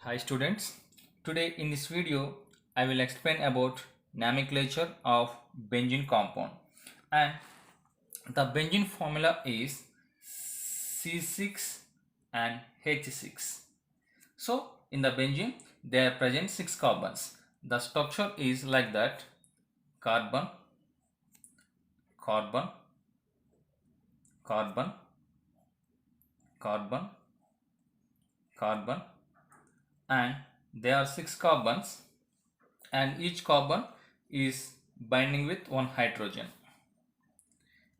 Hi students, today in this video I will explain about nomenclature of benzene compound, and the benzene formula is C6 and H6. So in the benzene there are present 6 carbons. The structure is like that: carbon, carbon, carbon, carbon, carbon, and there are 6 carbons, and each carbon is binding with one hydrogen.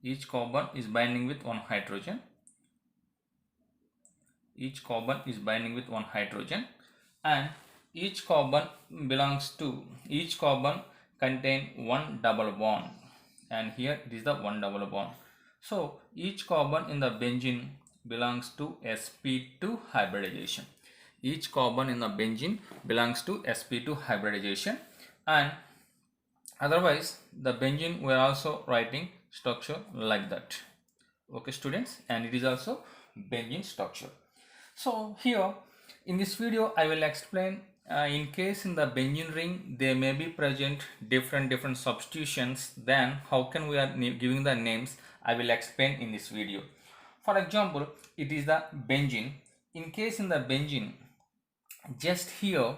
Each carbon is binding with one hydrogen. Each carbon is binding with one hydrogen, and each carbon each carbon contain one double bond, and here it is the one double bond. So each carbon in the benzene belongs to sp2 hybridization. Each carbon in the benzene belongs to sp2 hybridization, and otherwise the benzene we are also writing structure like that. Okay students, and it is also benzene structure. So here in this video I will explain, in case in the benzene ring there may be present different substitutions, then how can we are giving the names, I will explain in this video. For example, it is the benzene. In case in the benzene, just here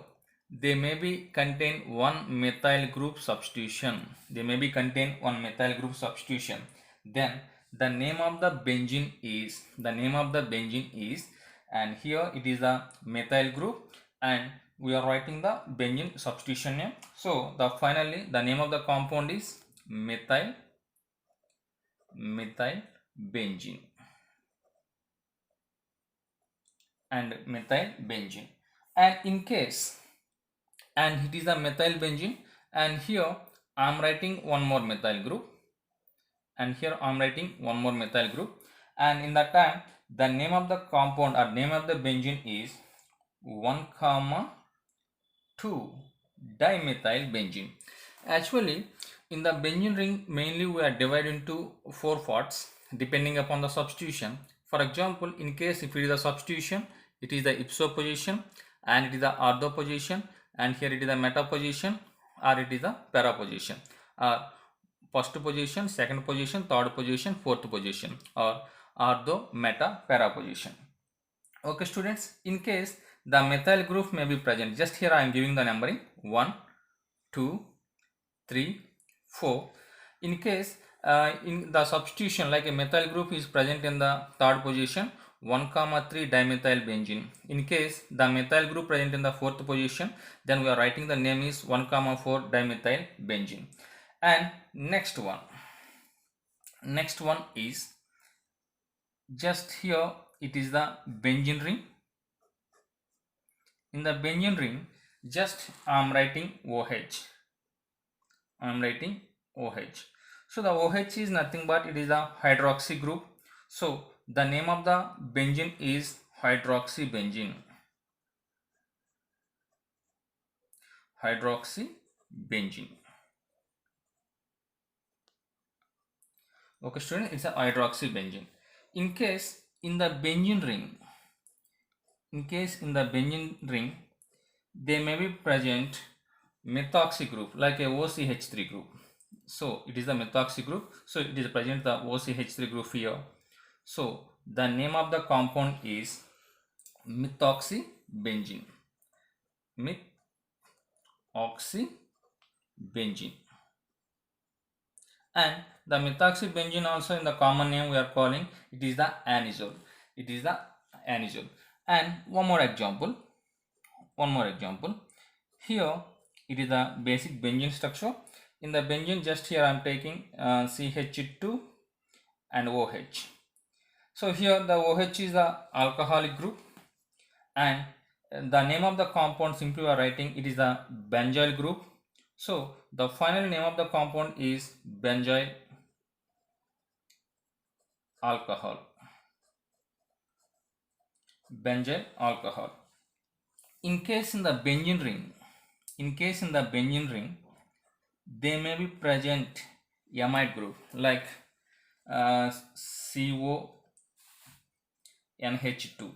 they may be contain one methyl group substitution. They may be contain one methyl group substitution. Then the name of the benzene is, and here it is the methyl group, and we are writing the benzene substitution name. So the finally the name of the compound is methyl benzene and methyl benzene. And in case, and it is the methyl benzene, and here I am writing one more methyl group, and here I am writing one more methyl group, and in that time the name of the compound or name of the benzene is 1,2 dimethyl benzene. Actually in the benzene ring mainly we are divided into 4 parts depending upon the substitution. For example, in case if it is a substitution, it is the ipso position, and it is the ortho position, and here it is the meta position, or it is the para position, first position, second position, third position, fourth position, or ortho, meta, para position. Okay students, in case the methyl group may be present, just here I am giving the numbering 1, 2, 3, 4. In case in the substitution, like a methyl group is present in the third position, 1,3 dimethyl benzene. In case the methyl group present in the fourth position, then we are writing the name is 1,4 dimethyl benzene. And next one is just here, it is the benzene ring. In the benzene ring, just I am writing OH. So the OH is nothing but it is a hydroxy group. So the name of the benzene is hydroxybenzene. Okay student, it's a hydroxybenzene. In case in the benzene ring, they may be present methoxy group like a OCH3 group. So it is the methoxy group, so it is present the OCH3 group here. So the name of the compound is methoxybenzene. And the methoxybenzene also in the common name we are calling it is the anisole. And one more example. Here it is the basic benzene structure. In the benzene, just here I am taking CH2 and OH. So here the OH is the alcoholic group, and the name of the compound simply we are writing it is the benzyl group. So the final name of the compound is benzyl alcohol. In case in the benzene ring, they may be present amide group like CONH2.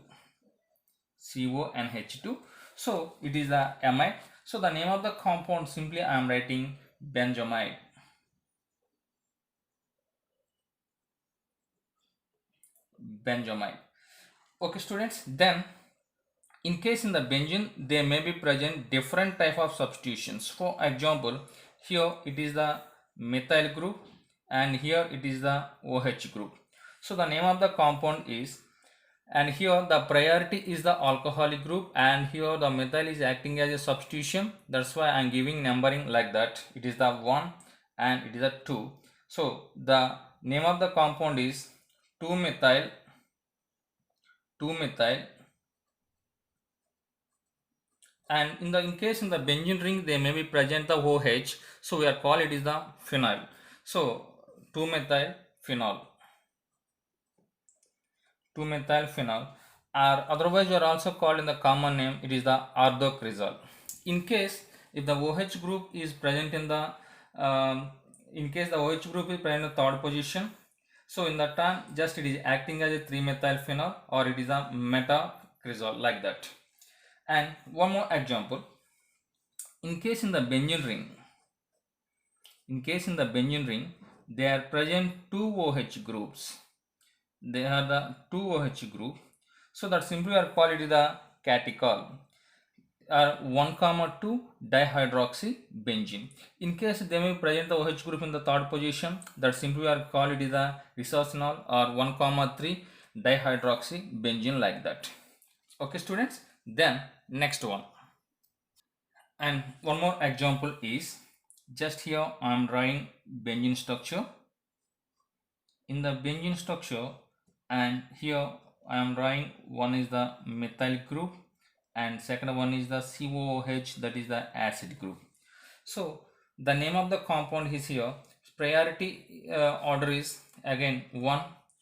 So it is the amide. So the name of the compound, simply I am writing benzamide. Benzamide. Okay students, then in case in the benzene there may be present different type of substitutions. For example, here it is the methyl group and here it is the OH group. So the name of the compound is, and here the priority is the alcoholic group, and here the methyl is acting as a substitution. That's why I am giving numbering like that. It is the 1 and it is the 2. So the name of the compound is 2-methyl, 2-methyl, and in case in the benzene ring they may be present the OH, so we are call it is the phenyl. So 2-methyl phenol, 2-methyl phenol, or otherwise you are also called in the common name, it is the ardocresol. In case if the OH group is present in the in case the OH group is present in the third position, so in that time just it is acting as a 3-methyl phenol or it is a metacresol like that. And one more example, in case in the benzene ring, in case in the benzene ring there are present two OH groups, they are the two OH group, so that simply we are call it the catechol, 1,2 dihydroxybenzene. In case they may present the OH group in the third position, that simply we are call it the resorcinol or 1,3 dihydroxybenzene like that. Okay students, then next one. And one more example is, just here I am drawing benzene structure. In the benzene structure, and here I am drawing, one is the methyl group and second one is the COOH, that is the acid group. So the name of the compound is here, priority order is again 1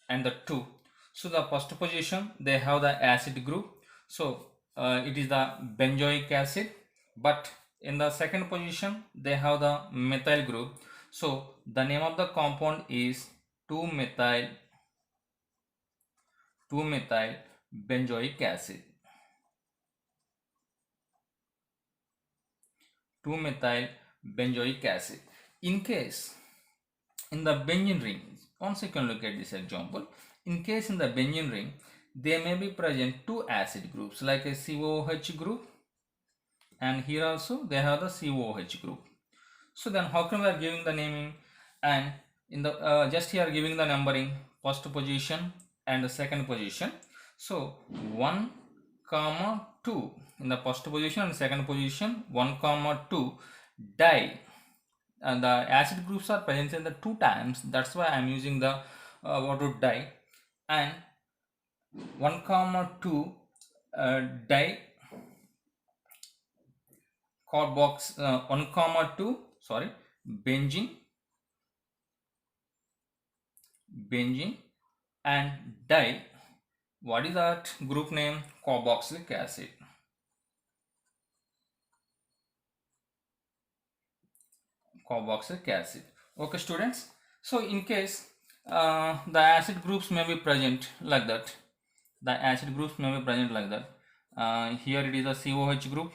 and the 2. So the first position they have the acid group, so it is the benzoic acid, but in the second position they have the methyl group, so the name of the compound is 2-methyl benzoic acid, 2-methyl benzoic acid. In case in the benzene ring, once you can look at this example, in case in the benzene ring there may be present two acid groups like a COOH group, and here also they have the COOH group. So then how come we are giving the naming, and in the just here giving the numbering, first position and the second position. So 1, 2 in the first position and second position, 1, 2 di, and the acid groups are present in the 2 times, that's why I am using the word di, and 1, 2 di carbox 1, 2 sorry benzene and di, what is that group name, carboxylic acid. Carboxylic acid. Okay students, so in case the acid groups may be present like that, the acid groups may be present like that, here it is a COH group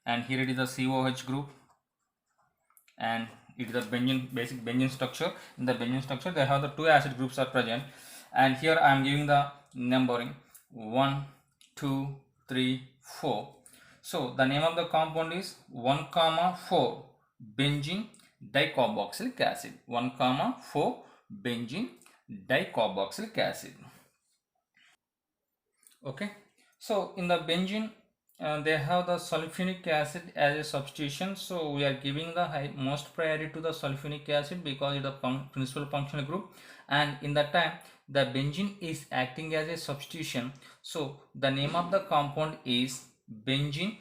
and here it is a COH group, and it is a benzene, basic benzene structure. In the benzene structure they have the two acid groups are present, and here I am giving the numbering 1, 2, 3, 4. So the name of the compound is 1, 4 benzene dicarboxylic acid, 1, 4 benzene dicarboxylic acid. Okay, so in the benzene they have the sulfuric acid as a substitution, so we are giving the most priority to the sulfuric acid because it is the principal functional group, and in that time the benzene is acting as a substitution, so the name of the compound is benzene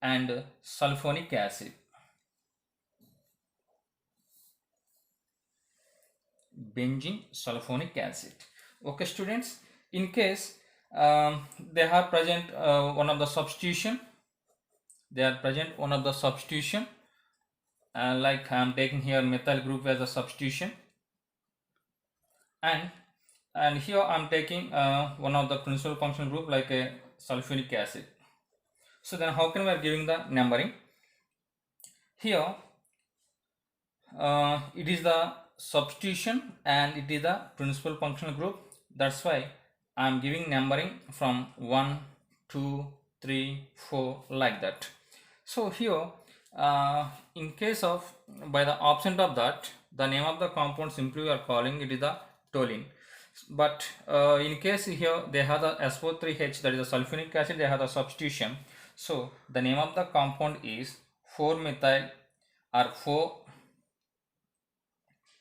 and sulfonic acid, benzene sulfonic acid. Okay students, in case they have present one of the substitution, they are present one of the substitution, like I am taking here methyl group as a substitution, and and here I'm taking one of the principal functional group like a sulfuric acid. So then how can we are giving the numbering? Here it is the substitution and it is the principal functional group. That's why I am giving numbering from 1, 2, 3, 4 like that. So here in case of by the absent of that, the name of the compound simply we are calling it is the toluene. But in case here they have the SO3H, that is the sulfuric acid, they have the substitution. So the name of the compound is 4-methyl or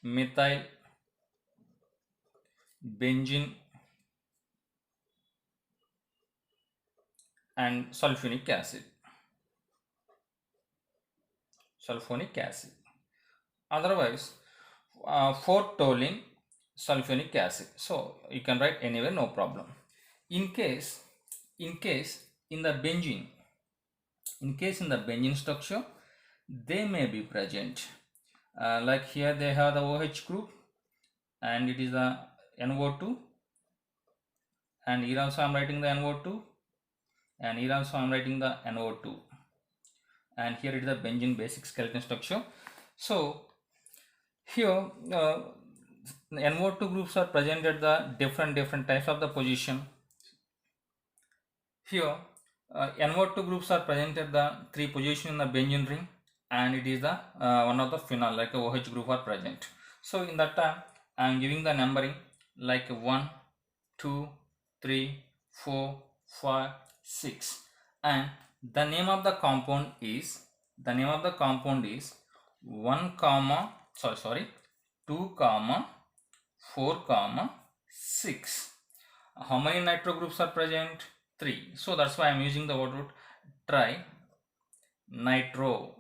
4-methyl benzene and sulfuric acid. Otherwise 4-toluene sulfuric acid. So you can write anywhere, no problem. In case in the benzene, structure, they may be present. Like here they have the OH group and it is the NO2, and here also I am writing the NO2, and here also I am writing the NO2, and here it is the benzene basic skeleton structure. So here NO2 groups are present at the different types of the position. Here NO2 groups are present at the 3 position in the benzene ring, and it is the one of the phenol like a OH group are present. So in that time I am giving the numbering like 1, 2, 3, 4, 5, 6, and the name of the compound is 1 comma 2 comma 4 comma 6. How many nitro groups are present? 3. So that's why I am using the word root try nitro,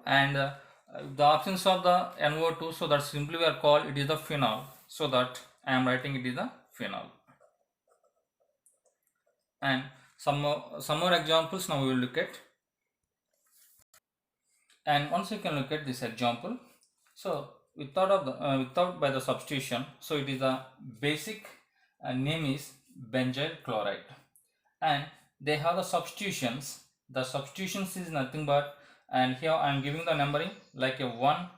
and the absence of the NO2, so that simply we are called it is the phenol, so that I am writing it is the phenol. And some more examples now we will look at. And once you can look at this example, so without by the substitution, so it is the basic name is benzyl chloride, and they have the substitutions. The substitutions is nothing but, and here I am giving the numbering like a 1,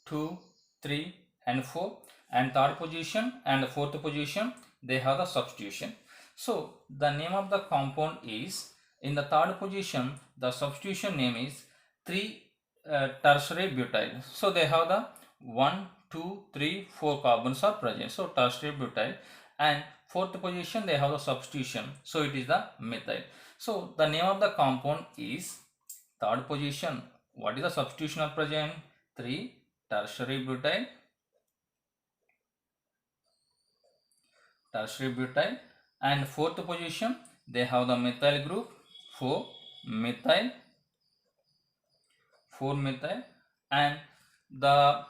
2, 3 and 4, and third position and the fourth position they have the substitution. So the name of the compound is, in the third position the substitution name is 3 tertiary butyl. So they have the 1, 2, 3, 4 carbons are present, so tertiary butyl, and fourth position they have the substitution, so it is the methyl. So the name of the compound is, third position what is the substitution are present? 3 tertiary butyl, and fourth position they have the methyl group 4 methyl, and the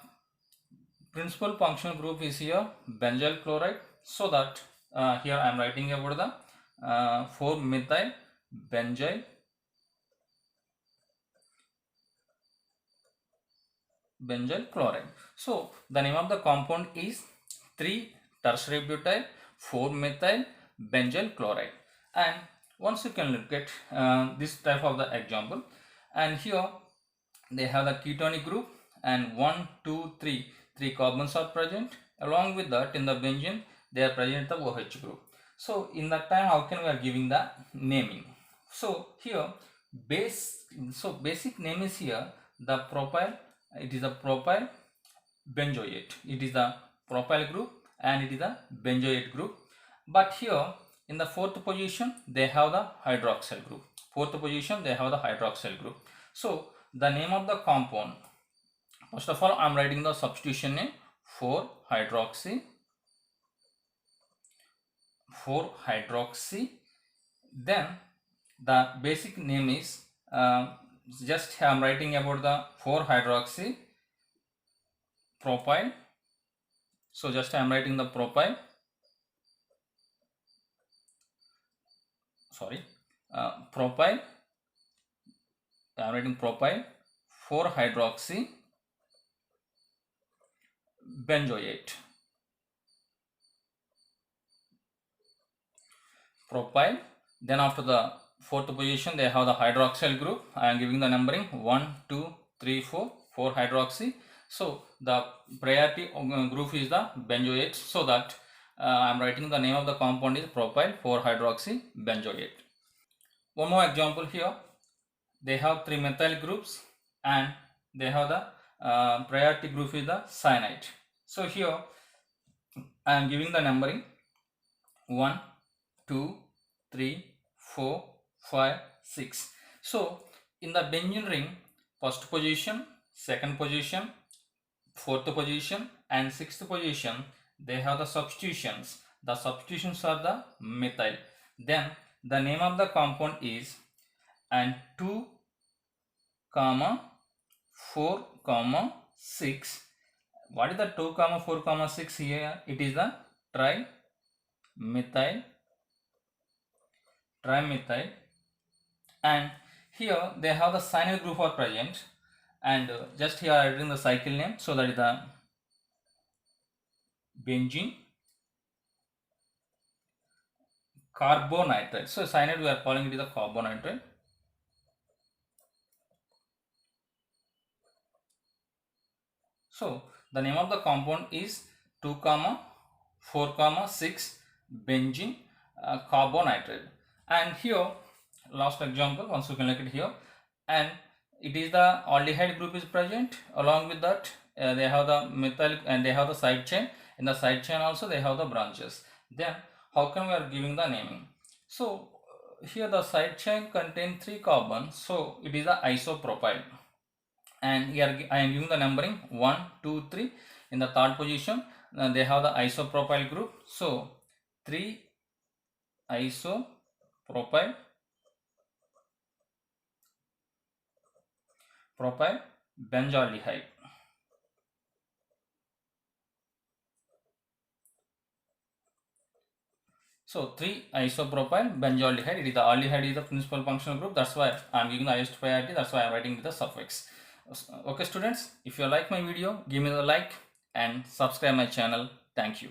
principal functional group is here benzyl chloride. So that here I am writing about the 4 methyl benzyl chloride. So the name of the compound is 3 tertiary butyl 4 methyl benzyl chloride. And once you can look at this type of the example, and here they have the ketonic group, and 1, 2, 3 carbons are present. Along with that, in the benzene they are present the OH group. So in that time how can we are giving the naming? So here basic name is here the propyl. It is a propyl benzoate. It is the propyl group and it is the benzoate group. But here in the fourth position they have the hydroxyl group. So the name of the compound, first of all I am writing the substitution name 4-hydroxy. Then the basic name is just I am writing about the 4-hydroxy propyl. So just I am writing the propyl, propyl. I am writing propyl 4-hydroxy benzoate. propyl. Then after the fourth position, they have the hydroxyl group. I am giving the numbering 1, 2, 3, 4, 4 hydroxy. So the priority group is the benzoate. So that I am writing the name of the compound is propyl 4 hydroxy benzoate. One more example here. They have 3 methyl groups and they have the priority group is the cyanide. So here I am giving the numbering 1, 2, 3, 4, 5, 6. So in the benzene ring, first position, second position, fourth position and sixth position, they have the substitutions. The substitutions are the methyl. Then the name of the compound is and 2, 4, 6. What is the 2, 4, 6 here? It is the trimethyl, and here they have the cyanide group are present, and just here I written the cycle name, so that is the benzene carbonitride. So cyanide we are calling it the carbonitride. So the name of the compound is 2, 4, 6 benzene carbonitride. And here last example, once you can look at here, and it is the aldehyde group is present. Along with that they have the methyl and they have the side chain. In the side chain also they have the branches. Then how come we are giving the naming? So here the side chain contain 3 carbons, so it is the isopropyl. And here I am giving the numbering 1, 2, 3. In the third position they have the isopropyl group, so 3 isopropyl benzaldehyde. So 3 isopropyl benzaldehyde. It is the aldehyde is the principal functional group. That's why I am giving the highest priority. That's why I am writing with the suffix. Okay students, if you like my video, give me the like and subscribe my channel. Thank you.